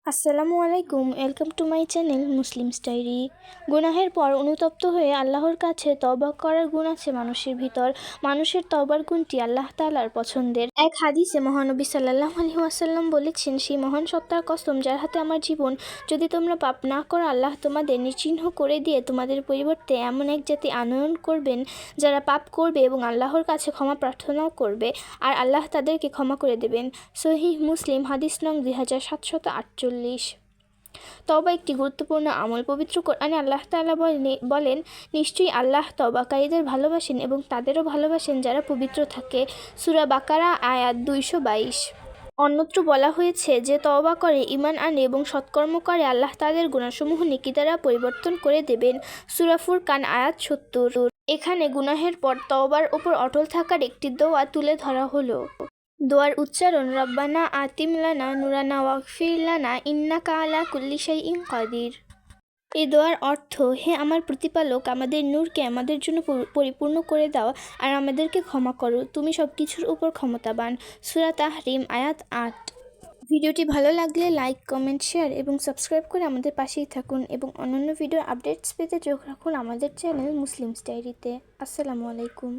আসসালামু আলাইকুম, welcome to my channel Muslims diary. গুনাহের পর অনুতপ্ত হয়ে আল্লাহর কাছে তওবা করার গুণ আছে মানুষের ভিতর। মানুষের তওবার গুণটি আল্লাহ তাআলার পছন্দের। এক হাদিসে মহানবী সাল্লাল্লাহু আলাইহি ওয়াসাল্লাম বলেছেন, সেই মহান সত্তার কসম যার হাতে আমার জীবন, যদি তোমরা পাপ না করো আল্লাহ তোমাদের নিশ্চিহ্ন করে দিয়ে তোমাদের পরিবর্তে এমন এক জাতি আনয়ন করবেন যারা পাপ করবে এবং আল্লাহর কাছে ক্ষমা প্রার্থনাও করবে, আর আল্লাহ তাদেরকে ক্ষমা করে দেবেন। সহিহ মুসলিম, হাদিস নং 2748। তওবা একটি গুরুত্বপূর্ণ আমল। পবিত্র কোরআনে আল্লাহ তাআলা বলেন, নিশ্চয়ই আল্লাহ তওবাকারীদের ভালোবাসেন এবং তাদেরও ভালোবাসেন যারা পবিত্র থাকে। সূরা বাকারা আয়াত 222। অন্যত্র বলা হয়েছে, যে তওবা করে, ঈমান আনে এবং সৎকর্ম করে আল্লাহ তাদের গুনাহসমূহ নেকি দ্বারা পরিবর্তন করে দেবেন। সূরা ফুরকান আয়াত 70। এখানে গুনাহের পর তওবার ওপর অটল থাকার একটি দোয়া তুলে ধরা হলো। দোয়ার উচ্চারণ, রব্বানা আতিম লানা নুরানা ওয়াগফির লানা ইন্নাকা আলা কুল্লি শাইইন কাদির। এই দোয়ার অর্থ, হে আমার প্রতিপালক, আমাদের নূরকে আমাদের জন্য পরিপূর্ণ করে দাও আর আমাদেরকে ক্ষমা করো, তুমি সব কিছুর উপর ক্ষমতাবান। সূরা তাহরিম আয়াত 8। ভিডিওটি ভালো লাগলে লাইক, কমেন্ট, শেয়ার এবং সাবস্ক্রাইব করে আমাদের পাশেই থাকুন এবং অন্যান্য ভিডিওর আপডেটস পেতে চোখ রাখুন আমাদের চ্যানেল মুসলিমস ডায়েরিতে। আসসালামু আলাইকুম।